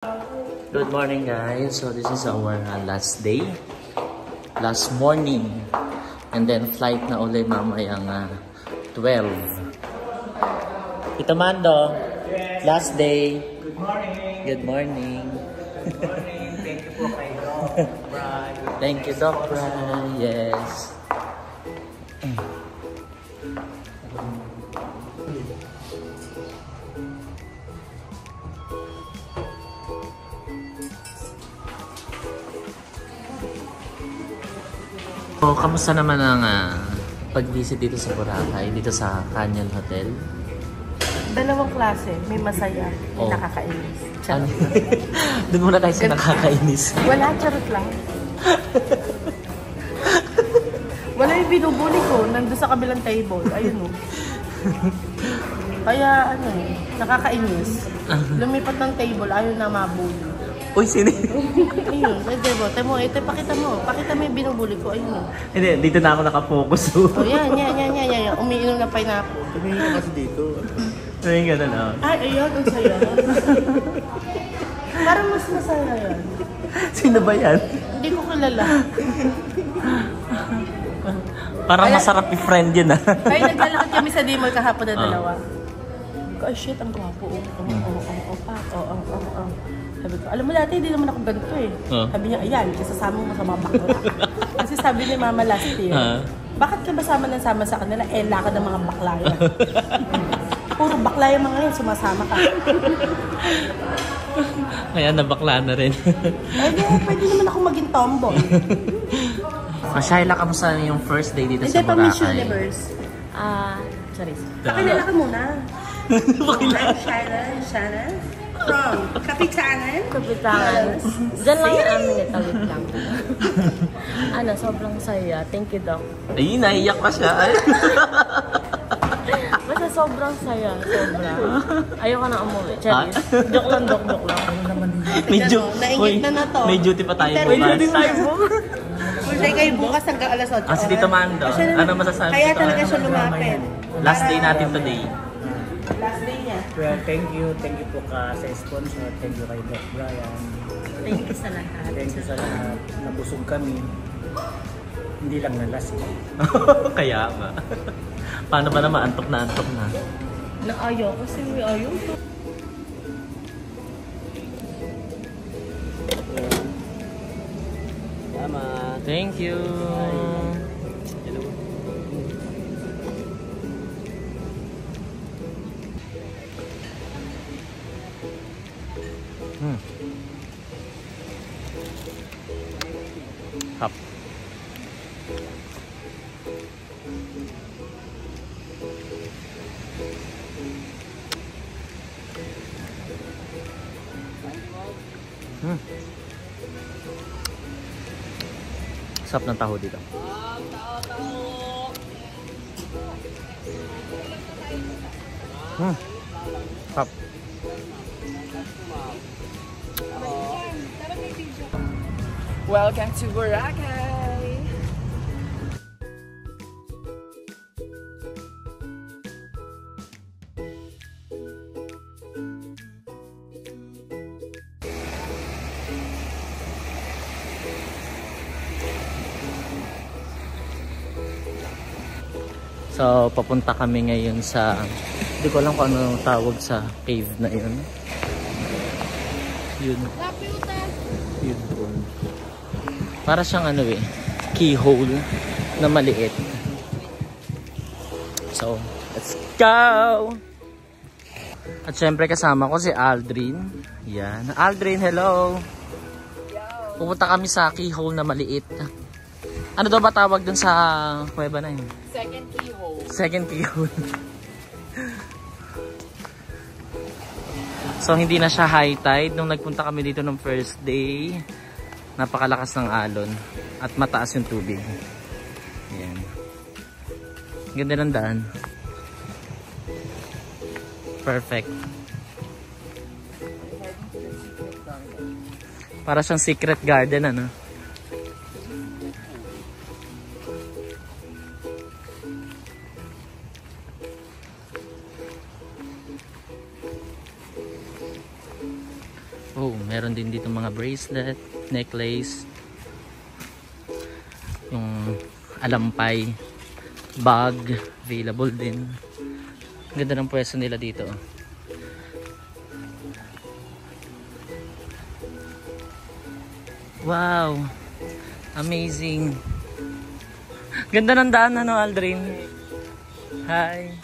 Good morning guys, so this is our last day, last morning, and then flight na ulit mamayang 12. Tito Mando, last day. Good morning. Good morning. Good morning. Thank you po kay Doc Brian. Thank you Doc Brian, yes. So, kamusta naman ang pag-visit dito sa Boracay, dito sa Canyon Hotel? Dalawang klase. May masaya, may nakakainis. Ano? Doon muna tayo sa nakakainis. Wala, charot lang. Wala yung binubuli ko, nandun sa kabilang table. Ayun o. Kaya ano, nakakainis. Lumipat ng table, ayaw na mabuli. Uy, sino? Ayun, temo, ito, pakita mo yung binubuli ko, ayun o. Hindi, dito na ako nakafocus. Oh, yan. Umiinom na pineapple. Tumingin ka kasi dito. Ayun, ganun oh. Ay, ayun, ang saya. Parang mas masaya yan. Sino ba yan? Hindi ko kilala. Parang masarap i-friend yun ah. Kaya naglalakad kami sa Dimol kahapon na dalawa. Ay, shit, ang gwapo. Sabi ko, alam mo dati, hindi naman ako ganito eh. Sabi niya, ayan, isasama mo sa mga bakla. Kasi sabi ni Mama last year, bakit ka ba sama sa kanila? Eh, lakad ng mga bakla yan. Puro bakla yung mga yan, sumasama ka. Kaya nabakla na rin. Ay, pwede naman ako maging tomboy. Shaila, kamusta yung first day dito sa Hindi pa Miss Boracay? Universe. Sorry. Pakilala ka muna. I'm Shaila. From Kapitanan. Diyan lang yung amin eh, tawid lang. Sobrang saya. Thank you, Doc. Ay, naiyak pa siya. Basta sobrang saya. Sobra. Ayoko na umuwi. Charis. Joke lang, Doc. Naingit na to. May duty pa tayo May bukas. duty tayo bukas. Pwede kayo bukas hanggang alas 8. Si Tito Mando, ano masasabi? Kaya talaga siya lumapit. Last day natin today. Last day niya. Well, thank you po sa sponsor. Thank you kay Doc Brian. Thank you sa lahat. Thank you sa lahat. Nabusog kami. Hindi lang nalasing. Kaya nga. Paano ba naman? Antok na. Naayaw kasi may ayaw. Tama. Thank you. Hap. Sarap ng taho dito. Hap. Welcome to Boracay! So, papunta kami ngayon sa, hindi ko alam kung ano tawag sa cave na yun. Yun. Para siyang keyhole na maliit. So, let's go! At syempre kasama ko si Aldrin. Yan. Aldrin, hello! Pupunta kami sa keyhole na maliit. Ano daw ba tawag dun sa kuweba na yun? Second keyhole. Second keyhole. So, hindi na siya high tide. Nung nagpunta kami dito ng first day, napakalakas ng alon at mataas yung tubig. Ayan. Ganda ng daan. Perfect. Para siyang secret garden, ano? Meron din dito mga bracelet, necklace, yung alampay, bag, available din. Ganda ng pwesto nila dito. Wow! Amazing! Ganda ng daan, ano, Aldrin? Hi!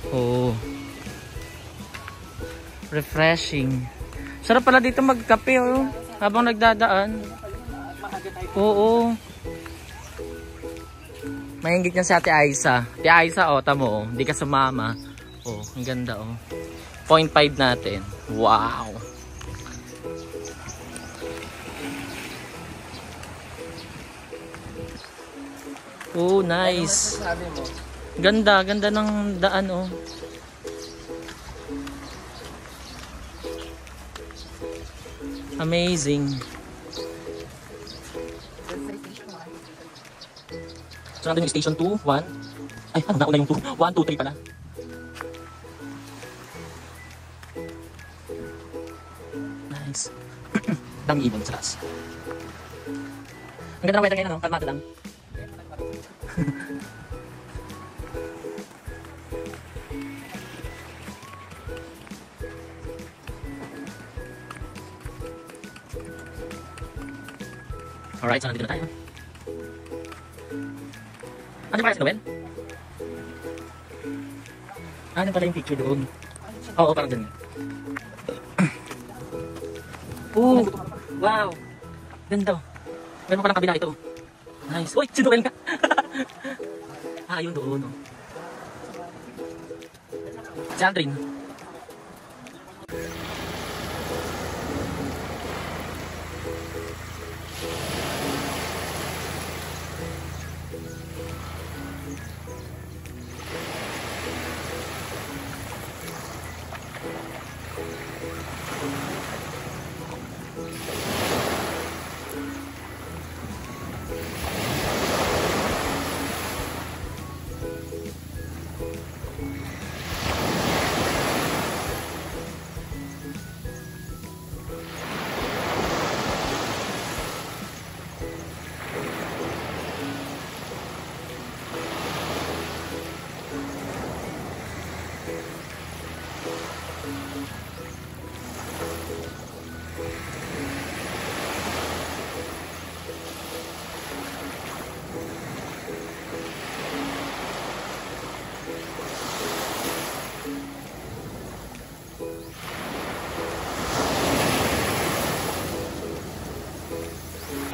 Oh. Refreshing. Sarap pala dito magkape, oh, habang nagdadaan. Oo. Mahingit niya si Ate Aiza. Ate Aiza, oh, tamo, oh. Hindi ka sumama. Oh, ang ganda, oh. 0.5 natin. Wow. Oh, nice. Ganda, ganda ng daan, oh. Amazing. So, natin yung station 2, 1. Ay, ano, nauna yung 2. 1, 2, 3 pala. Nice. Dang ibon sa taas. Ang ganda ng weather ngayon, ano? Kalmado lang. Alright, so nandito na tayo. Ano ba si Noel? Ano pala yung picture doon? Oo, parang dun. Oh, wow. Ganda. Meron palang kabila ito. Nice. Uy, si Noel ka. Ah, yun doon. Oh. Si Aldrin.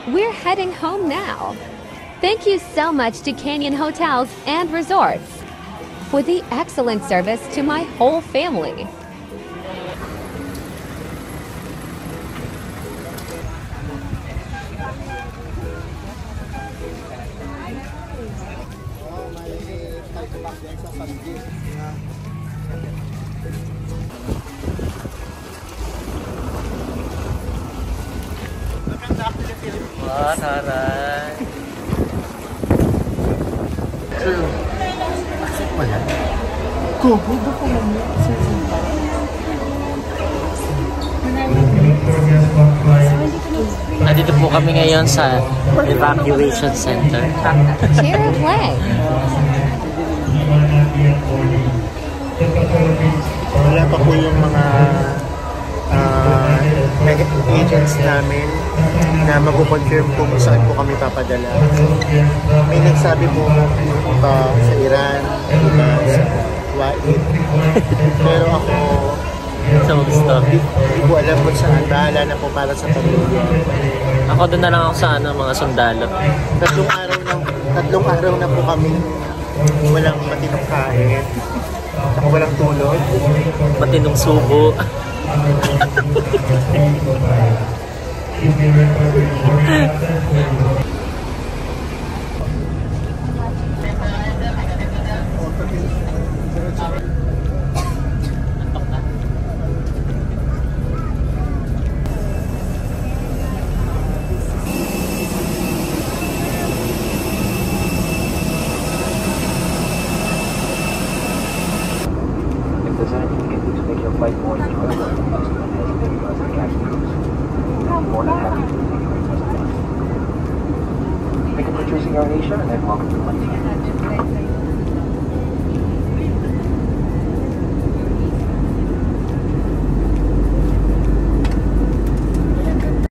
We're heading home now. Thank you so much to Canyon Hotels and Resorts for the excellent service to my whole family. Wah, taray. Nandito po kami ngayon sa evacuation center. Share a flag. Wala pa po yung mga agents namin na mag-confirm kung saan po kami papadala. May nagsabi po iba sa Iran, iba sa Kuwait. Pero ako, Sa gusto. di ko alam kung saan. Bahala na po para sa pamilya. Ako doon na lang ako sa mga sundalo. Tatlong araw na po kami walang matinong kain. Saka walang tulog. Matinong subo. Does anything you can do to make your flight more enjoyable? Don't hesitate to ask the captain. More than happy to take you. Thank you for choosing AirAsia and welcome to flight.